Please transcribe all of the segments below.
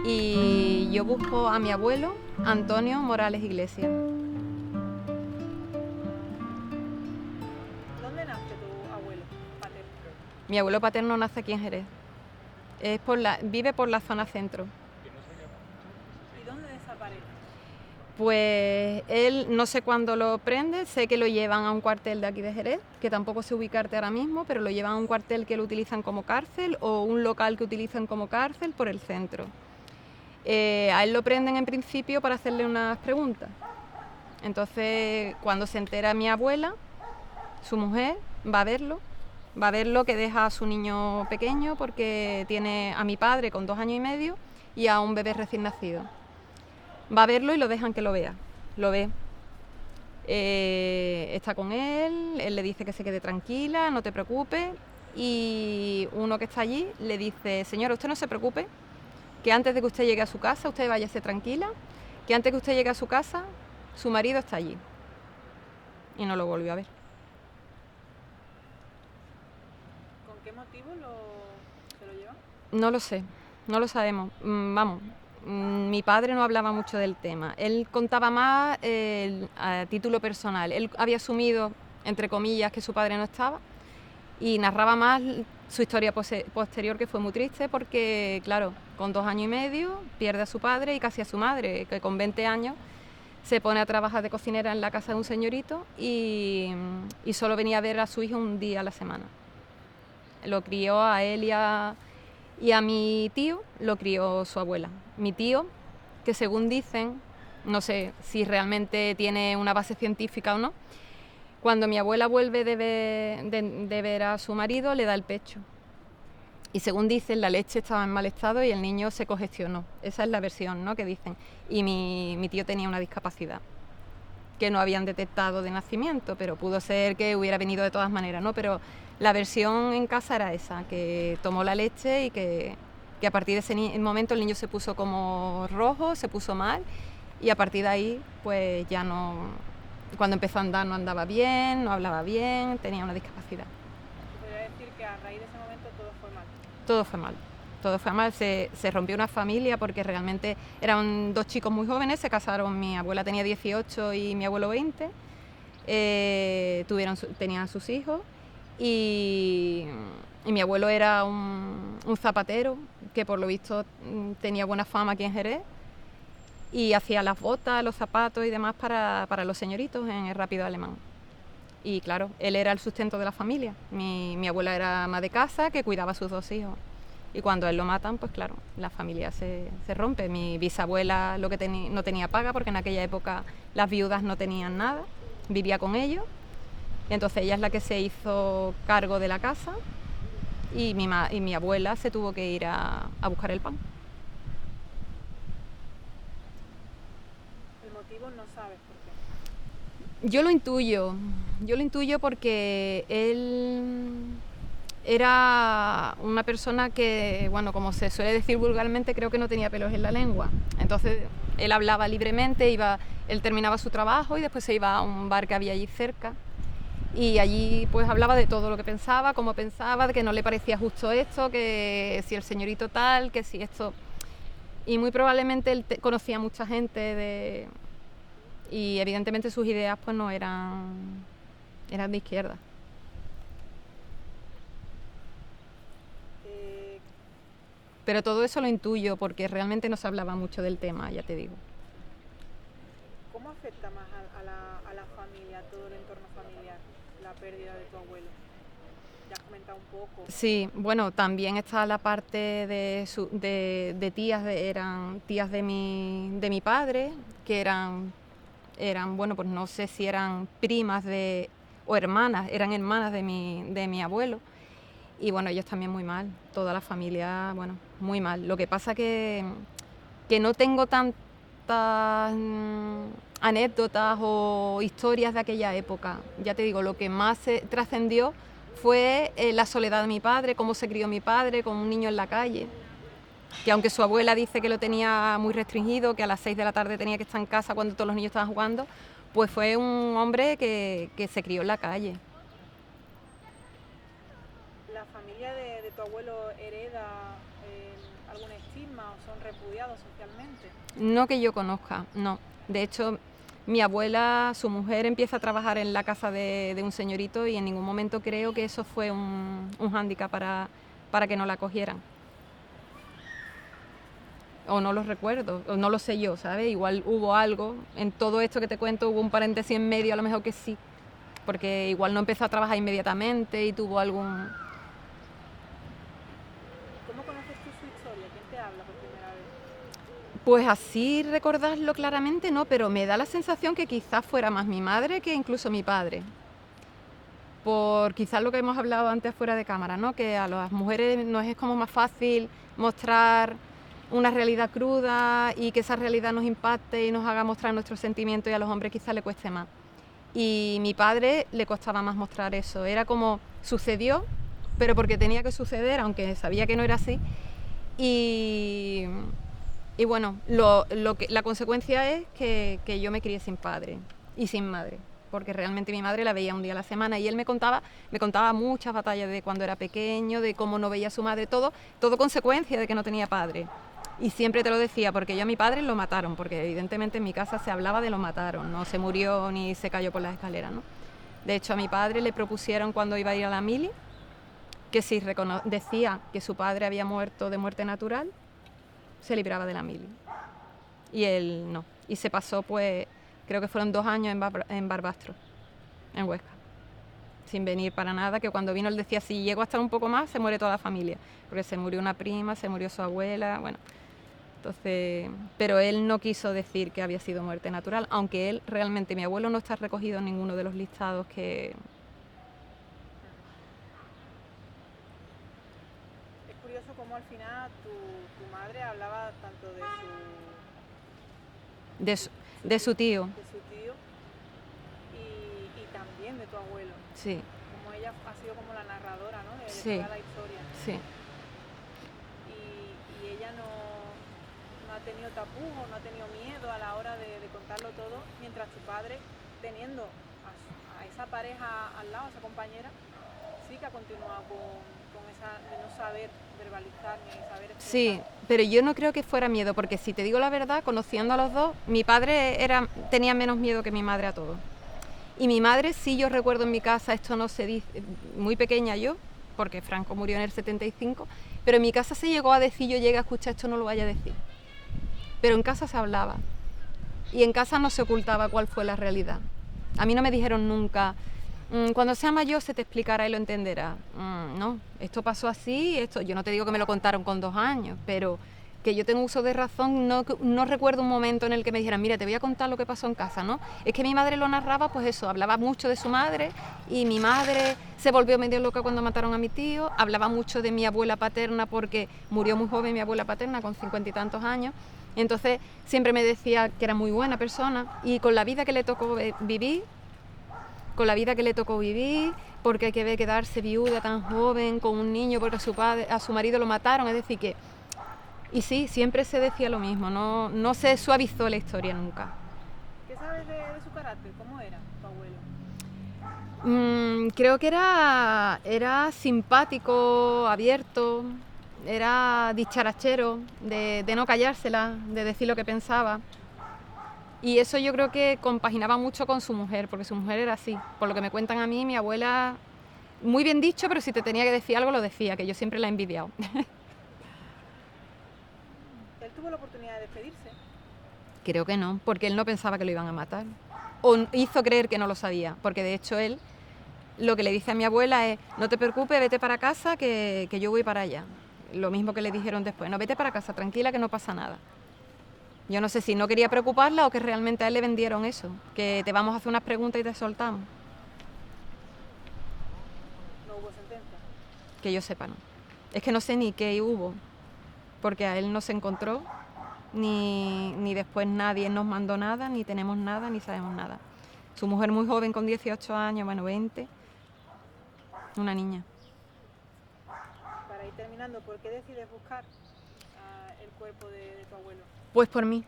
y yo busco a mi abuelo, Antonio Morales Iglesias. ¿Dónde nace tu abuelo paterno? Mi abuelo paterno nace aquí en Jerez. Vive por la zona centro. ¿Y dónde desaparece? Pues él no sé cuándo lo prende, sé que lo llevan a un cuartel de aquí de Jerez, que tampoco sé ubicarte ahora mismo, pero lo llevan a un cuartel que lo utilizan como cárcel o un local que utilizan como cárcel por el centro. A él lo prenden en principio para hacerle unas preguntas. Entonces, cuando se entera mi abuela, su mujer, va a verlo que deja a su niño pequeño porque tiene a mi padre con 2 años y medio y a un bebé recién nacido. Va a verlo y lo dejan que lo vea. Lo ve. Está con él le dice que se quede tranquila, no te preocupes. Y uno que está allí le dice: señora, usted no se preocupe, que antes de que usted llegue a su casa, usted váyase tranquila, que antes que usted llegue a su casa, su marido está allí. Y no lo volvió a ver. ¿Con qué motivo se lo llevan? No lo sé, no lo sabemos. Vamos, mi padre no hablaba mucho del tema. Él contaba más a título personal. Él había asumido, entre comillas, que su padre no estaba y narraba más su historia posterior, que fue muy triste porque, claro, con 2 años y medio pierde a su padre y casi a su madre, que con 20 años se pone a trabajar de cocinera en la casa de un señorito y solo venía a ver a su hijo un día a la semana. Lo crió a él y a mi tío, lo crió su abuela. Mi tío, que según dicen, no sé si realmente tiene una base científica o no, cuando mi abuela vuelve de ver a su marido, le da el pecho. Y según dicen, la leche estaba en mal estado y el niño se congestionó. Esa es la versión, ¿no?, que dicen. Y mi tío tenía una discapacidad que no habían detectado de nacimiento, pero pudo ser que hubiera venido de todas maneras, ¿no? Pero la versión en casa era esa, que tomó la leche y que a partir de ese momento el niño se puso como rojo, se puso mal, y a partir de ahí pues ya no, cuando empezó a andar no andaba bien, no hablaba bien, tenía una discapacidad. Se podría decir que a raíz de ese momento todo fue mal. Todo fue mal. Todo fue mal, se rompió una familia porque realmente eran 2 chicos muy jóvenes, se casaron, mi abuela tenía 18 y mi abuelo 20, tenían sus hijos y mi abuelo era un zapatero que por lo visto tenía buena fama aquí en Jerez y hacía las botas, los zapatos y demás para los señoritos en el Rápido Alemán. Y claro, él era el sustento de la familia. Mi abuela era ama de casa que cuidaba a sus 2 hijos. Y cuando él lo matan, pues claro, la familia se rompe. Mi bisabuela no tenía paga porque en aquella época las viudas no tenían nada, vivía con ellos. Y entonces ella es la que se hizo cargo de la casa y mi abuela se tuvo que ir a buscar el pan. El motivo no sabes por qué. Yo lo intuyo porque él era una persona que, bueno, como se suele decir vulgarmente, creo que no tenía pelos en la lengua. Entonces él hablaba libremente, él terminaba su trabajo y después se iba a un bar que había allí cerca y allí pues hablaba de todo lo que pensaba, cómo pensaba, de que no le parecía justo esto, que si el señorito tal, que si esto. Y muy probablemente él conocía a mucha gente y evidentemente sus ideas pues no eran de izquierda. Pero todo eso lo intuyo porque realmente no se hablaba mucho del tema, ya te digo. ¿Cómo afecta más a la familia, a todo el entorno familiar, la pérdida de tu abuelo? Ya has comentado un poco. Sí, bueno, también está la parte de tías, eran tías de mi padre, que eran, bueno, pues no sé si eran primas o hermanas, eran hermanas de mi abuelo. Y bueno, ellos también muy mal, toda la familia, bueno, muy mal. Lo que pasa que no tengo tantas anécdotas o historias de aquella época. Ya te digo, lo que más trascendió fue la soledad de mi padre, cómo se crió mi padre con un niño en la calle. Que aunque su abuela dice que lo tenía muy restringido, que a las 6 de la tarde tenía que estar en casa cuando todos los niños estaban jugando, pues fue un hombre que se crió en la calle. ¿La familia de tu abuelo hereda algún estigma o son repudiados socialmente. No que yo conozca, no. De hecho, mi abuela, su mujer, empieza a trabajar en la casa de un señorito y en ningún momento creo que eso fue un hándicap para que no la cogieran. O no lo recuerdo, o no lo sé yo, ¿sabes? Igual hubo algo, en todo esto que te cuento hubo un paréntesis en medio, a lo mejor que sí, porque igual no empezó a trabajar inmediatamente y tuvo algún... ¿Cómo conoces tú su historia? ¿Quién te habla por primera vez? Pues así recordarlo claramente no, pero me da la sensación que quizás fuera más mi madre que incluso mi padre. Por quizás lo que hemos hablado antes fuera de cámara, ¿no? Que a las mujeres nos es como más fácil mostrar una realidad cruda y que esa realidad nos impacte y nos haga mostrar nuestros sentimientos, y a los hombres quizás le cueste más. Y mi padre le costaba más mostrar eso, era como sucedió, pero porque tenía que suceder, aunque sabía que no era así. Y bueno, la consecuencia es que yo me crié sin padre y sin madre, porque realmente mi madre la veía un día a la semana y él me contaba muchas batallas de cuando era pequeño, de cómo no veía a su madre, todo consecuencia de que no tenía padre. Y siempre te lo decía, porque yo a mi padre lo mataron, porque evidentemente en mi casa se hablaba de lo mataron, no se murió ni se cayó por las escaleras, ¿no? De hecho, a mi padre le propusieron cuando iba a ir a la mili que si decía que su padre había muerto de muerte natural, se libraba de la mili. Y él no. Y se pasó, pues, creo que fueron 2 años en Barbastro, en Huesca, sin venir para nada, que cuando vino él decía, si llego a estar un poco más, se muere toda la familia, porque se murió una prima, se murió su abuela, bueno. Entonces, pero él no quiso decir que había sido muerte natural, aunque él realmente, mi abuelo no está recogido en ninguno de los listados que... Es curioso cómo al final tu madre hablaba tanto de su tío. de su tío y también de tu abuelo. Sí, Como ella ha sido como la narradora, ¿no? De sí, toda la historia. sí. Y ella no ha tenido tapujos, no ha tenido miedo a la hora de contarlo todo, mientras tu padre, teniendo a esa pareja al lado, a esa compañera, sí que ha continuado con esa de no saber verbalizar ni saber expresar. Sí, pero yo no creo que fuera miedo, porque si te digo la verdad, conociendo a los dos, mi padre tenía menos miedo que mi madre a todo. Y mi madre, sí, yo recuerdo en mi casa, esto no se dice, muy pequeña yo, porque Franco murió en el 75, pero en mi casa se llegó a decir, yo llegué a escuchar, esto no lo vaya a decir. Pero en casa se hablaba, y en casa no se ocultaba cuál fue la realidad. A mí no me dijeron nunca, cuando sea mayor se te explicará y lo entenderás. No, esto pasó así, yo no te digo que me lo contaron con 2 años, pero que yo tengo uso de razón, no recuerdo un momento en el que me dijeran, mira, te voy a contar lo que pasó en casa, ¿no? Es que mi madre lo narraba, pues eso, hablaba mucho de su madre, y mi madre se volvió medio loca cuando mataron a mi tío, hablaba mucho de mi abuela paterna porque murió muy joven mi abuela paterna, con 50 y tantos años, entonces siempre me decía que era muy buena persona, y con la vida que le tocó vivir, porque hay que ver quedarse viuda tan joven con un niño porque a su marido lo mataron, es decir que... Y sí, siempre se decía lo mismo, no se suavizó la historia nunca. ¿Qué sabes de su carácter? ¿Cómo era tu abuelo? Creo que era simpático, abierto, era dicharachero, de no callársela, de decir lo que pensaba. Y eso yo creo que compaginaba mucho con su mujer, porque su mujer era así. Por lo que me cuentan a mí, mi abuela, muy bien dicho, pero si te tenía que decir algo, lo decía, que yo siempre la he envidiado. ¿Él tuvo la oportunidad de despedirse? Creo que no, porque él no pensaba que lo iban a matar. O hizo creer que no lo sabía, porque de hecho él lo que le dice a mi abuela es, no te preocupes, vete para casa, que yo voy para allá. Lo mismo que le dijeron después, no, vete para casa, tranquila, que no pasa nada. Yo no sé si no quería preocuparla o que realmente a él le vendieron eso, que te vamos a hacer unas preguntas y te soltamos. ¿No hubo sentencia? Que yo sepa, no. Es que no sé ni qué hubo, porque a él no se encontró, ni después nadie nos mandó nada, ni tenemos nada, ni sabemos nada. Su mujer muy joven, con 18 años, bueno, 20, una niña. Para ir terminando, ¿por qué decides buscar el cuerpo de tu abuelo? Pues por mí,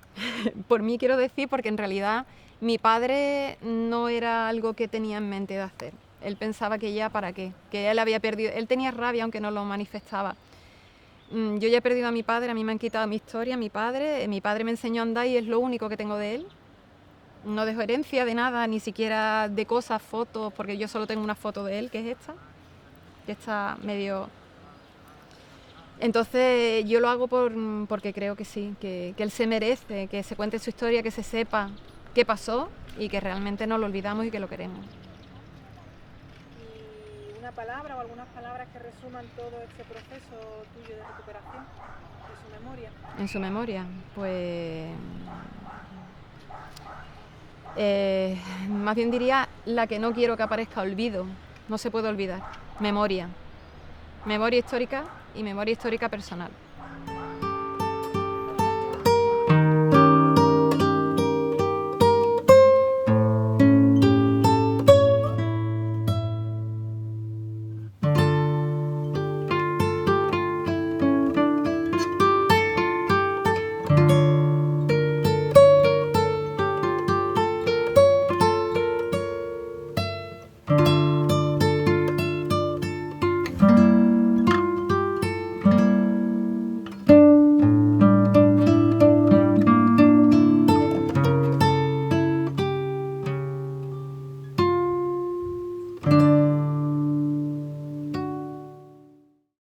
por mí quiero decir, porque en realidad mi padre no era algo que tenía en mente de hacer. Él pensaba que ya para qué, que él había perdido, él tenía rabia aunque no lo manifestaba. Yo ya he perdido a mi padre, a mí me han quitado mi historia, mi padre me enseñó a andar y es lo único que tengo de él. No dejo herencia de nada, ni siquiera de cosas, fotos, porque yo solo tengo una foto de él, que es esta, que está medio... Entonces yo lo hago porque creo que sí, que él se merece, que se cuente su historia, que se sepa qué pasó y que realmente no lo olvidamos y que lo queremos. Y una palabra o algunas palabras que resuman todo este proceso tuyo de recuperación, de su memoria. En su memoria, pues... más bien diría la que no quiero que aparezca, olvido. No se puede olvidar. Memoria. Memoria histórica y memoria histórica personal.